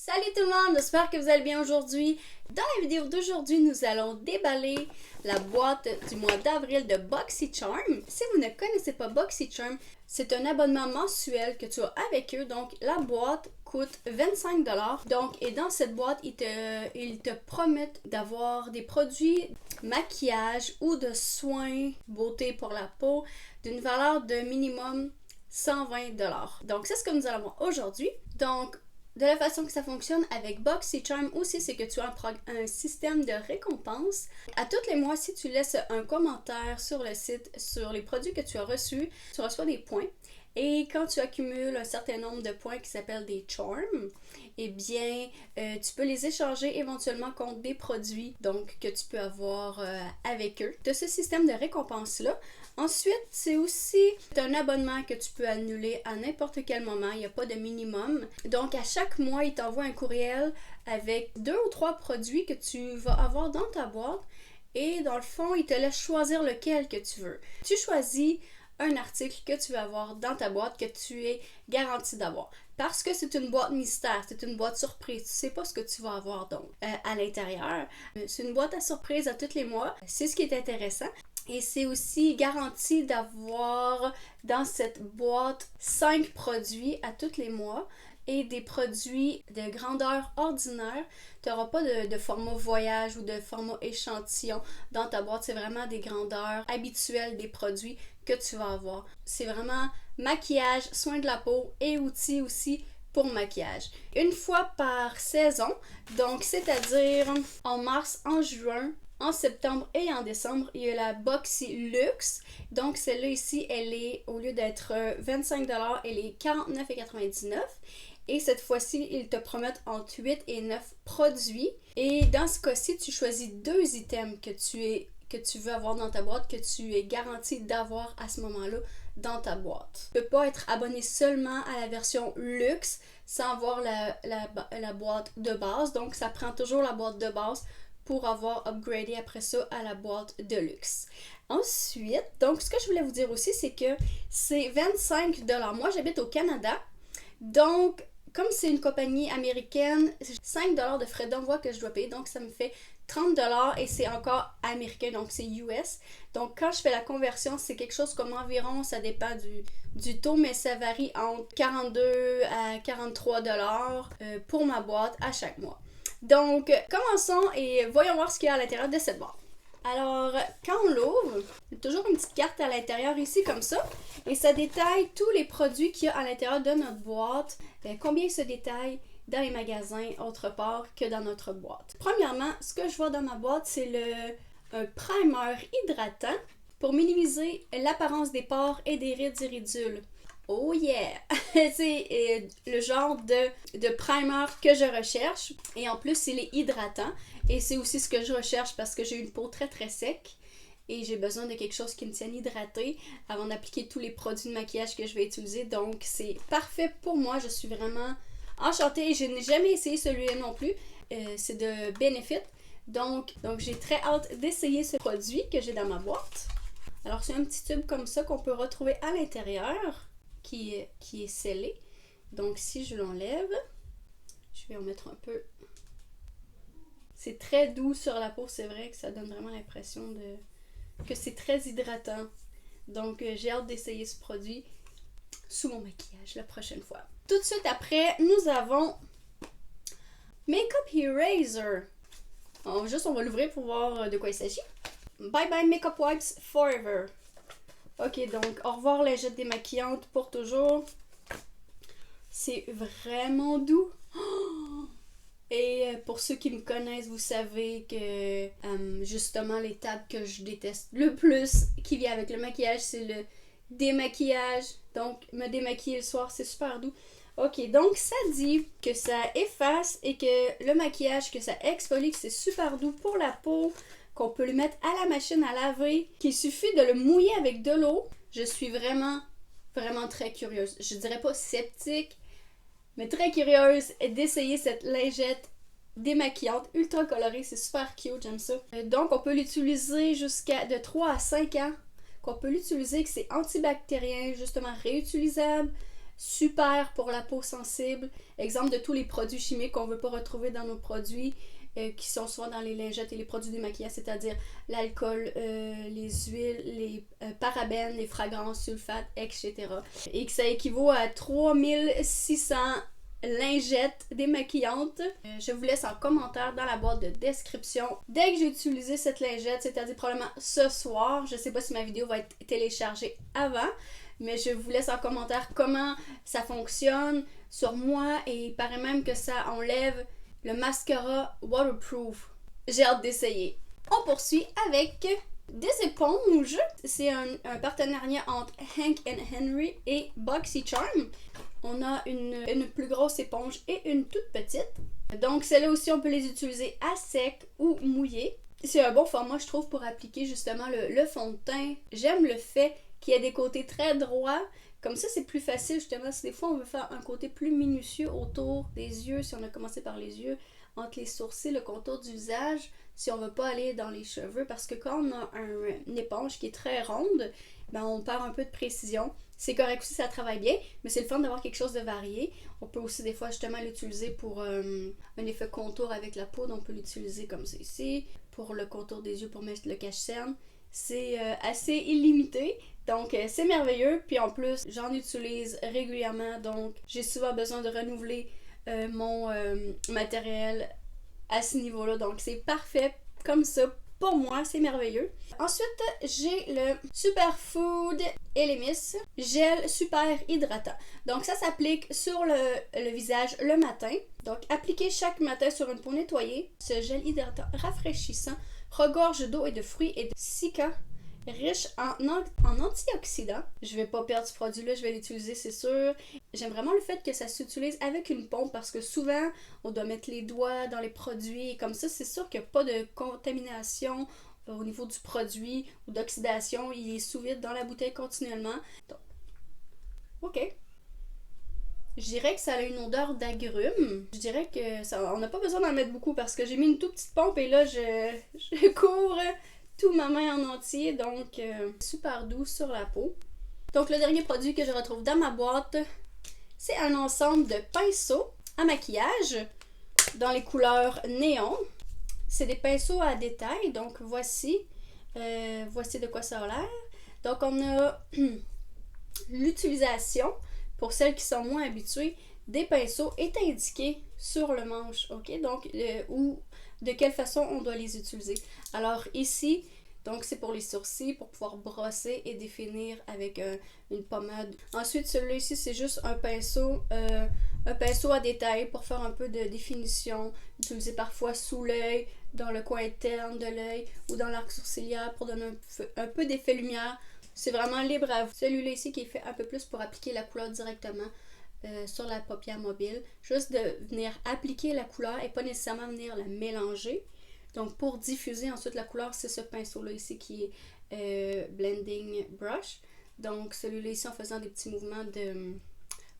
Salut tout le monde, j'espère que vous allez bien aujourd'hui. Dans la vidéo d'aujourd'hui, nous allons déballer la boîte du mois d'avril de BoxyCharm. Si vous ne connaissez pas BoxyCharm, c'est un abonnement mensuel que tu as avec eux. Donc la boîte coûte 25$. Et dans cette boîte, ils te promettent d'avoir des produits maquillage ou de soins beauté pour la peau d'une valeur de minimum 120$. Donc c'est ce que nous allons voir aujourd'hui. Donc de la façon que ça fonctionne avec BoxyCharm aussi, c'est que tu as un système de récompense. À tous les mois, si tu laisses un commentaire sur le site sur les produits que tu as reçus, tu reçois des points. Et quand tu accumules un certain nombre de points qui s'appellent des charms, eh bien, tu peux les échanger éventuellement contre des produits donc que tu peux avoir avec eux. De ce système de récompense-là. Ensuite, c'est aussi un abonnement que tu peux annuler à n'importe quel moment. Il n'y a pas de minimum. Donc, à chaque mois, il t'envoie un courriel avec 2 ou 3 produits que tu vas avoir dans ta boîte. Et dans le fond, il te laisse choisir lequel que tu veux. Tu choisis un article que tu vas avoir dans ta boîte que tu es garanti d'avoir. Parce que c'est une boîte mystère, c'est une boîte surprise. Tu sais pas ce que tu vas avoir donc à l'intérieur. C'est une boîte à surprise à tous les mois. C'est ce qui est intéressant. Et c'est aussi garanti d'avoir dans cette boîte 5 produits à tous les mois et des produits de grandeur ordinaire. Tu n'auras pas de format voyage ou de format échantillon dans ta boîte. C'est vraiment des grandeurs habituelles des produits que tu vas avoir. C'est vraiment maquillage, soins de la peau et outils aussi pour maquillage. Une fois par saison, donc c'est-à-dire en mars, en juin, en septembre et en décembre, il y a la Boxy Luxe. Donc celle-là ici, elle est, au lieu d'être 25$, elle est 49,99$. Et cette fois-ci, ils te promettent entre 8 et 9 produits. Et dans ce cas-ci, tu choisis 2 items que tu veux avoir dans ta boîte, que tu es garanti d'avoir à ce moment-là dans ta boîte. Tu ne peux pas être abonné seulement à la version luxe sans avoir la boîte de base. Donc ça prend toujours la boîte de base pour avoir upgradé après ça à la boîte de luxe. Ensuite, donc ce que je voulais vous dire aussi, c'est que c'est 25$. Moi, j'habite au Canada, donc comme c'est une compagnie américaine, c'est 5$ de frais d'envoi que je dois payer, donc ça me fait 30$ et c'est encore américain, donc c'est US. Donc quand je fais la conversion, c'est quelque chose comme environ, ça dépend du taux, mais ça varie entre 42 à 43$ pour ma boîte à chaque mois. Donc, commençons et voyons voir ce qu'il y a à l'intérieur de cette boîte. Alors, quand on l'ouvre, il y a toujours une petite carte à l'intérieur ici comme ça. Et ça détaille tous les produits qu'il y a à l'intérieur de notre boîte. Combien il se détaille dans les magasins autre part que dans notre boîte. Premièrement, ce que je vois dans ma boîte, c'est un primer hydratant pour minimiser l'apparence des pores et des rides iridules. Oh yeah! C'est le genre de primer que je recherche. Et en plus, il est hydratant. Et c'est aussi ce que je recherche parce que j'ai une peau très très sec. Et j'ai besoin de quelque chose qui me tienne hydratée avant d'appliquer tous les produits de maquillage que je vais utiliser. Donc, c'est parfait pour moi. Je suis vraiment enchantée. Je n'ai jamais essayé celui-là non plus. C'est de Benefit. Donc j'ai très hâte d'essayer ce produit que j'ai dans ma boîte. Alors, c'est un petit tube comme ça qu'on peut retrouver à l'intérieur. Qui est scellé. Donc si je l'enlève, je vais en mettre un peu. C'est très doux sur la peau, c'est vrai que ça donne vraiment l'impression que c'est très hydratant. Donc j'ai hâte d'essayer ce produit sous mon maquillage la prochaine fois. Tout de suite après, nous avons Makeup Eraser. On va l'ouvrir pour voir de quoi il s'agit. Bye Bye Makeup Wipes Forever. Ok, donc au revoir lingette démaquillante pour toujours. C'est vraiment doux. Et pour ceux qui me connaissent, vous savez que justement l'étape que je déteste le plus qui vient avec le maquillage, c'est le démaquillage. Donc me démaquiller le soir, c'est super doux. Ok, donc ça dit que ça efface et que le maquillage, que ça exfolie, que c'est super doux pour la peau, qu'on peut le mettre à la machine à laver, qu'il suffit de le mouiller avec de l'eau. Je suis vraiment, vraiment très curieuse. Je dirais pas sceptique, mais très curieuse d'essayer cette lingette démaquillante, ultra colorée. C'est super cute, j'aime ça. Donc, on peut l'utiliser jusqu'à de 3 à 5 ans. Qu'on peut l'utiliser, que c'est antibactérien, justement réutilisable. super pour la peau sensible. Exemple de tous les produits chimiques qu'on ne veut pas retrouver dans nos produits qui sont souvent dans les lingettes et les produits démaquillants, c'est-à-dire l'alcool, les huiles, les parabènes, les fragrances, sulfates, etc. Et que ça équivaut à 3600 lingettes démaquillantes. Je vous laisse en commentaire dans la boîte de description. Dès que j'ai utilisé cette lingette, c'est-à-dire probablement ce soir, je sais pas si ma vidéo va être téléchargée avant, mais je vous laisse en commentaire comment ça fonctionne sur moi et il paraît même que ça enlève le mascara waterproof. J'ai hâte d'essayer. On poursuit avec des éponges. C'est un partenariat entre Hank & Henry et BoxyCharm. On a une plus grosse éponge et une toute petite. Donc celles-là aussi, on peut les utiliser à sec ou mouillé. C'est un bon format, je trouve, pour appliquer justement le fond de teint. J'aime le fait qu'il y ait des côtés très droits. Comme ça, c'est plus facile justement si des fois on veut faire un côté plus minutieux autour des yeux, si on a commencé par les yeux, entre les sourcils, le contour du visage, si on veut pas aller dans les cheveux, parce que quand on a une éponge qui est très ronde, ben on perd un peu de précision. C'est correct aussi, ça travaille bien, mais c'est le fun d'avoir quelque chose de varié. On peut aussi des fois justement l'utiliser pour un effet contour avec la poudre, on peut l'utiliser comme ça ici, pour le contour des yeux, pour mettre le cache-cerne. C'est assez illimité, donc c'est merveilleux. Puis en plus, j'en utilise régulièrement, donc j'ai souvent besoin de renouveler mon matériel à ce niveau-là. Donc c'est parfait comme ça. Pour moi, c'est merveilleux. Ensuite, j'ai le Superfood Elemis Gel Super Hydratant. Donc ça s'applique sur le visage le matin. Donc appliquez chaque matin sur une peau nettoyée. Ce gel hydratant rafraîchissant regorge d'eau et de fruits et de cica, riche en antioxydants. Je vais pas perdre ce produit-là, je vais l'utiliser, c'est sûr. J'aime vraiment le fait que ça s'utilise avec une pompe parce que souvent, on doit mettre les doigts dans les produits et comme ça, c'est sûr qu'il n'y a pas de contamination au niveau du produit ou d'oxydation. Il est sous vide dans la bouteille continuellement. Donc, ok. Je dirais que ça a une odeur d'agrumes. Je dirais que ça, on n'a pas besoin d'en mettre beaucoup parce que j'ai mis une toute petite pompe et là, je couvre tout ma main en entier. Donc, super doux sur la peau. Donc, le dernier produit que je retrouve dans ma boîte, c'est un ensemble de pinceaux à maquillage dans les couleurs néon. C'est des pinceaux à détail. Donc, voici de quoi ça a l'air. Donc, on a l'utilisation. Pour celles qui sont moins habituées, des pinceaux est indiqué sur le manche, ok? Donc, ou de quelle façon on doit les utiliser. Alors ici, donc c'est pour les sourcils, pour pouvoir brosser et définir avec une pommade. Ensuite, celui-là ici, c'est juste un pinceau à détail pour faire un peu de définition, utilisé parfois sous l'œil, dans le coin interne de l'œil ou dans l'arc sourcilière pour donner un peu d'effet lumière. C'est vraiment libre à vous. Celui-là ici qui est fait un peu plus pour appliquer la couleur directement sur la paupière mobile. Juste de venir appliquer la couleur et pas nécessairement venir la mélanger. Donc pour diffuser ensuite la couleur, c'est ce pinceau-là ici qui est Blending Brush. Donc celui-là ici en faisant des petits mouvements de,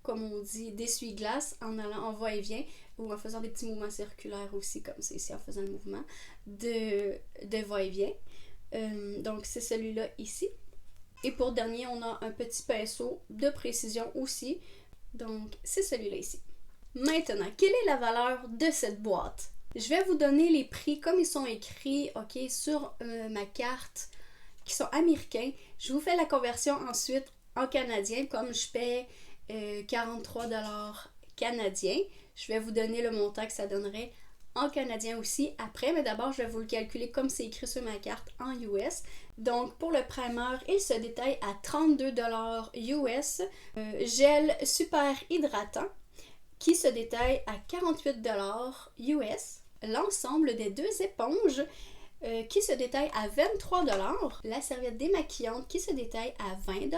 comme on dit, d'essuie-glace en allant en va-et-vient ou en faisant des petits mouvements circulaires aussi comme c'est ici en faisant le mouvement de va-et-vient. Donc c'est celui-là ici. Et pour dernier, on a un petit pinceau de précision aussi. Donc, c'est celui-là ici. Maintenant, quelle est la valeur de cette boîte? Je vais vous donner les prix comme ils sont écrits, ok, sur ma carte, qui sont américains. Je vous fais la conversion ensuite en canadien, comme je paie 43$ canadiens. Je vais vous donner le montant que ça donnerait en canadien aussi après, mais d'abord je vais vous le calculer comme c'est écrit sur ma carte en US. Donc pour le primer, il se détaille à 32$ US. Gel super hydratant qui se détaille à 48$ US. L'ensemble des deux éponges qui se détaille à 23$. La serviette démaquillante qui se détaille à 20$.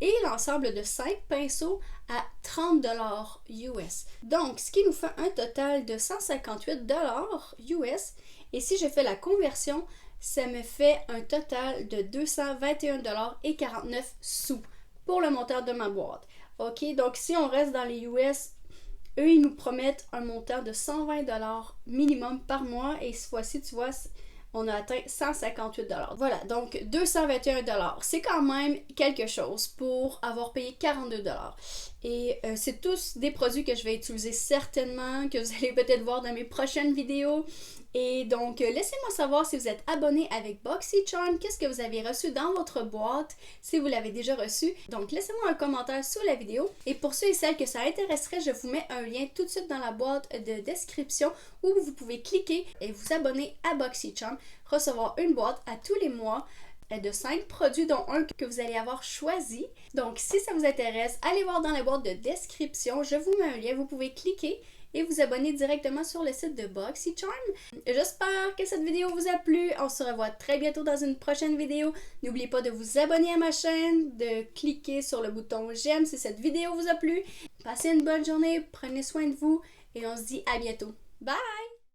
Et l'ensemble de 5 pinceaux à 30$ US. Donc, ce qui nous fait un total de 158$ US. Et si je fais la conversion, ça me fait un total de 221$ pour le montant de ma boîte. Ok, donc si on reste dans les US, eux, ils nous promettent un montant de 120$ minimum par mois. Et cette fois-ci, tu vois, on a atteint 158 $. Voilà, donc 221 $. C'est quand même quelque chose pour avoir payé 42 $. Et c'est tous des produits que je vais utiliser certainement, que vous allez peut-être voir dans mes prochaines vidéos. Et donc, laissez-moi savoir si vous êtes abonné avec BoxyCharm, qu'est-ce que vous avez reçu dans votre boîte, si vous l'avez déjà reçu. Donc, laissez-moi un commentaire sous la vidéo. Et pour ceux et celles que ça intéresserait, je vous mets un lien tout de suite dans la boîte de description où vous pouvez cliquer et vous abonner à BoxyCharm, recevoir une boîte à tous les mois de 5 produits, dont un que vous allez avoir choisi. Donc, si ça vous intéresse, allez voir dans la boîte de description. Je vous mets un lien, vous pouvez cliquer et vous abonner directement sur le site de BoxyCharm. J'espère que cette vidéo vous a plu. On se revoit très bientôt dans une prochaine vidéo. N'oubliez pas de vous abonner à ma chaîne, de cliquer sur le bouton j'aime si cette vidéo vous a plu. Passez une bonne journée, prenez soin de vous et on se dit à bientôt. Bye!